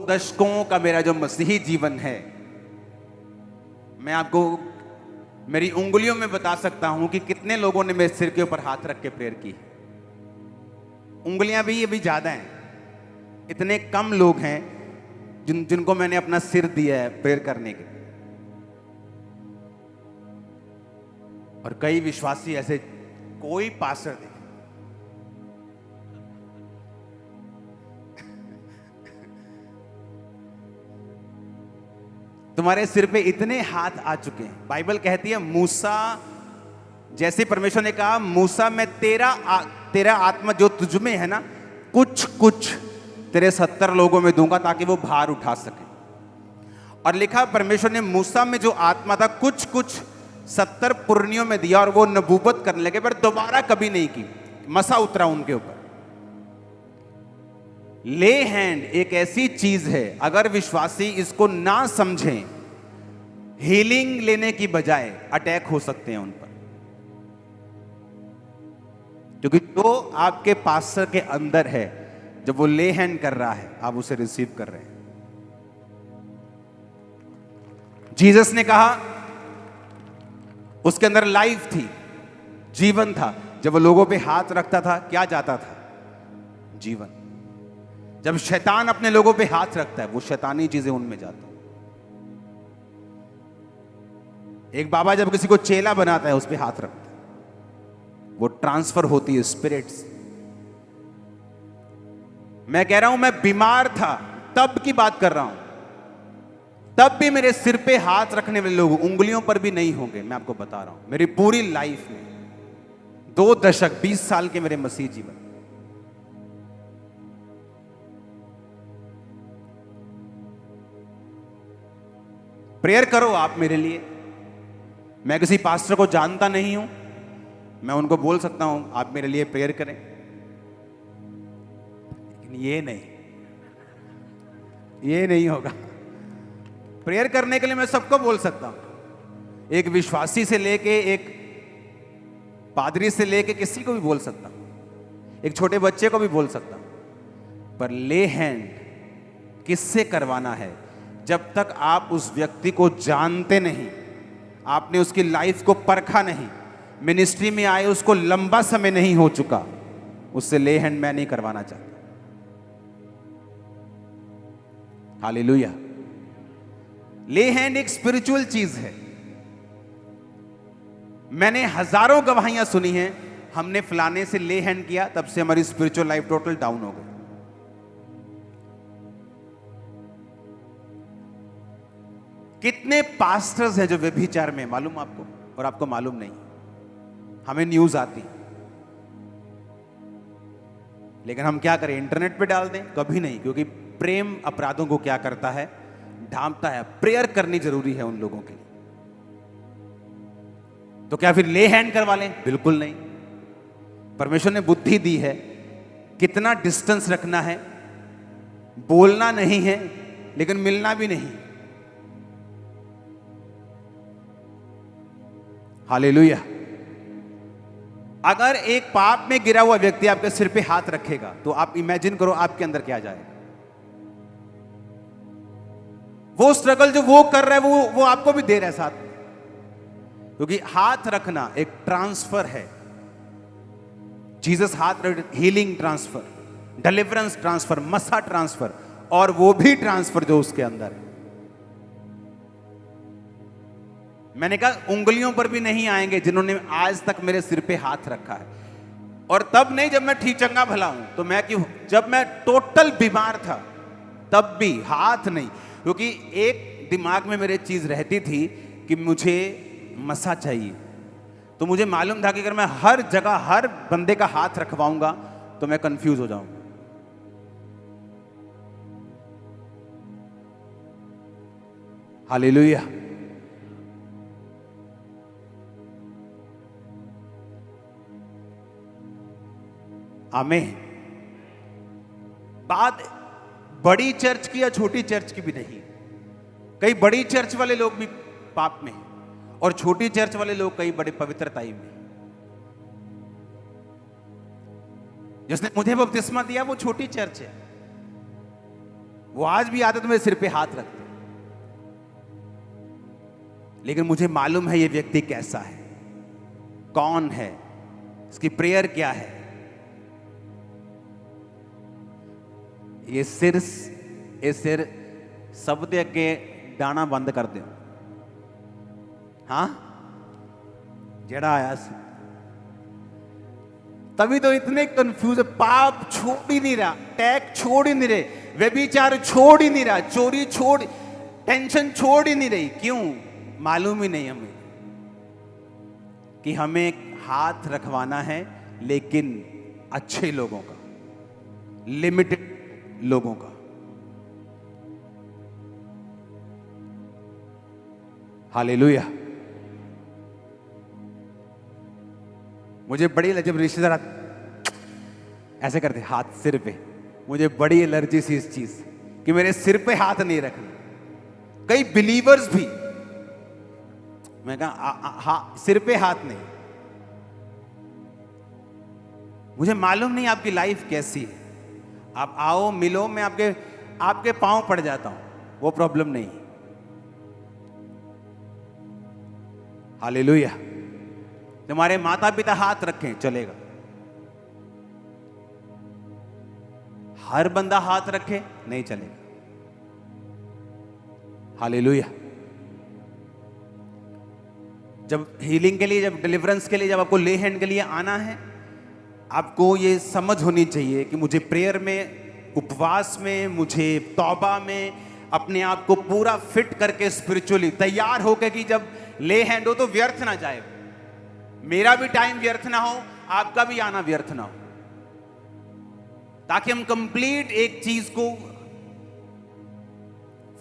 दशकों का मेरा जो मसीही जीवन है, मैं आपको मेरी उंगलियों में बता सकता हूं कि कितने लोगों ने मेरे सिर के ऊपर हाथ रख के प्रेयर की। उंगलियां भी अभी ज्यादा हैं, इतने कम लोग हैं जिनको मैंने अपना सिर दिया है प्रेयर करने के। और कई विश्वासी ऐसे, कोई पास्टर नहीं, तुम्हारे सिर पे इतने हाथ आ चुके हैं। बाइबल कहती है मूसा, जैसे परमेश्वर ने कहा मूसा मैं तेरा आत्मा जो तुझ में है ना, कुछ कुछ तेरे 70 लोगों में दूंगा ताकि वो भार उठा सके। और लिखा परमेश्वर ने मूसा में जो आत्मा था कुछ कुछ 70 पुरनियों में दिया और वो नबूवत करने लगे, पर दोबारा कभी नहीं की। मसा उतरा उनके ऊपर। ले हैंड एक ऐसी चीज है, अगर विश्वासी इसको ना समझें, हीलिंग लेने की बजाय अटैक हो सकते हैं उन पर। क्योंकि जो आपके पास्टर के अंदर है, जब वो ले हैंड कर रहा है, आप उसे रिसीव कर रहे हैं। जीसस ने कहा उसके अंदर लाइफ थी, जीवन था। जब वो लोगों पे हाथ रखता था, क्या जाता था? जीवन। जब शैतान अपने लोगों पे हाथ रखता है, वो शैतानी चीजें उनमें जाती। एक बाबा जब किसी को चेला बनाता है, उस पे हाथ रखता है, वो ट्रांसफर होती है स्पिरिट्स। मैं कह रहा हूं, मैं बीमार था तब की बात कर रहा हूं, तब भी मेरे सिर पे हाथ रखने वाले लोग उंगलियों पर भी नहीं होंगे। मैं आपको बता रहा हूं, मेरी पूरी लाइफ में 2 दशक 20 साल के मेरे मसीह जीवन, प्रेयर करो आप मेरे लिए। मैं किसी पास्टर को जानता नहीं हूं, मैं उनको बोल सकता हूं आप मेरे लिए प्रेयर करें, लेकिन ये नहीं होगा। प्रेयर करने के लिए मैं सबको बोल सकता हूं, एक विश्वासी से लेके एक पादरी से लेके किसी को भी बोल सकता हूं, एक छोटे बच्चे को भी बोल सकता हूं। पर ले हैंड किससे करवाना है? जब तक आप उस व्यक्ति को जानते नहीं, आपने उसकी लाइफ को परखा नहीं, मिनिस्ट्री में आए उसको लंबा समय नहीं हो चुका, उससे ले हैंड मैं नहीं करवाना चाहता। हालेलुया। ले हैंड एक स्पिरिचुअल चीज है। मैंने हजारों गवाहियां सुनी हैं, हमने फलाने से ले हैंड किया, तब से हमारी स्पिरिचुअल लाइफ टोटल डाउन हो गई। कितने पास्टर्स हैं जो व्यभिचार में, मालूम आपको? और आपको मालूम नहीं, हमें न्यूज आती, लेकिन हम क्या करें? इंटरनेट पे डाल दें? कभी नहीं, क्योंकि प्रेम अपराधों को क्या करता है? ढांपता है। प्रेयर करनी जरूरी है उन लोगों के लिए। तो क्या फिर ले हैंड करवा लें? बिल्कुल नहीं। परमेश्वर ने बुद्धि दी है, कितना डिस्टेंस रखना है, बोलना नहीं है लेकिन मिलना भी नहीं। हालेलुया। अगर एक पाप में गिरा हुआ व्यक्ति आपके सिर पे हाथ रखेगा, तो आप इमेजिन करो आपके अंदर क्या जाएगा। वो स्ट्रगल जो वो कर रहा है, वो आपको भी दे रहा है साथ, क्योंकि हाथ रखना एक ट्रांसफर है। जीसस हाथ रख, हीलिंग ट्रांसफर, डिलीवरेंस ट्रांसफर, मसा ट्रांसफर, और वो भी ट्रांसफर जो उसके अंदर है। मैंने कहा उंगलियों पर भी नहीं आएंगे जिन्होंने आज तक मेरे सिर पे हाथ रखा है। और तब नहीं जब मैं ठीक चंगा भला हूं, तो मैं क्यों? जब मैं टोटल बीमार था तब भी हाथ नहीं, क्योंकि एक दिमाग में मेरे चीज रहती थी कि मुझे मसा चाहिए। तो मुझे मालूम था कि अगर मैं हर जगह हर बंदे का हाथ रखवाऊंगा तो मैं कंफ्यूज हो जाऊंगा। हालेलुया। आमीन। बात बड़ी चर्च की या छोटी चर्च की भी नहीं। कई बड़ी चर्च वाले लोग भी पाप में हैं और छोटी चर्च वाले लोग कई बड़े पवित्रताई में। जिसने मुझे बपतिस्मा दिया वो छोटी चर्च है, वो आज भी आते तो मेरे सिर पे हाथ रखते, लेकिन मुझे मालूम है ये व्यक्ति कैसा है, कौन है, इसकी प्रेयर क्या है। ये सिर सब दे अगे डाना बंद कर दो। हाँ, जड़ा आया सी तभी तो इतने कंफ्यूज है। पाप छोड़ ही नहीं रहा, टैग छोड़ ही नहीं रहे, व्यभिचार छोड़ ही नहीं रहा, चोरी छोड़, टेंशन छोड़ ही नहीं रही। क्यों? मालूम ही नहीं हमें कि हमें हाथ रखवाना है, लेकिन अच्छे लोगों का, लिमिटेड लोगों का। हालेलुया। मुझे बड़ी जब रिश्तेदार ऐसे करते हाथ सिर पे, मुझे बड़ी एलर्जी सी इस चीज कि मेरे सिर पे हाथ नहीं रखना। कई बिलीवर्स भी, मैं कहा सिर पे हाथ नहीं। मुझे मालूम नहीं आपकी लाइफ कैसी है, आप आओ मिलो, मैं आपके पांव पड़ जाता हूं, वो प्रॉब्लम नहीं। हालेलुया। तुम्हारे माता पिता हाथ रखें चलेगा, हर बंदा हाथ रखे नहीं चलेगा। हालेलुया। जब हीलिंग के लिए, जब डिलीवरेंस के लिए, जब आपको ले हैंड के लिए आना है, आपको ये समझ होनी चाहिए कि मुझे प्रेयर में, उपवास में, मुझे तौबा में अपने आप को पूरा फिट करके स्पिरिचुअली तैयार होकर कि जब ले हैंड हो तो व्यर्थ ना जाए, मेरा भी टाइम व्यर्थ ना हो, आपका भी आना व्यर्थ ना हो, ताकि हम कंप्लीट एक चीज को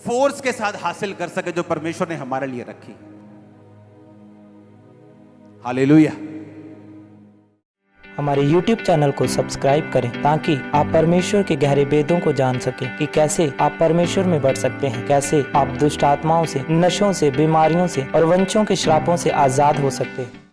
फोर्स के साथ हासिल कर सके जो परमेश्वर ने हमारे लिए रखी। हालेलुया। हमारे YouTube चैनल को सब्सक्राइब करें ताकि आप परमेश्वर के गहरे वेदों को जान सकें कि कैसे आप परमेश्वर में बढ़ सकते हैं, कैसे आप दुष्ट आत्माओं से, नशों से, बीमारियों से और वंशों के श्रापों से आजाद हो सकते हैं।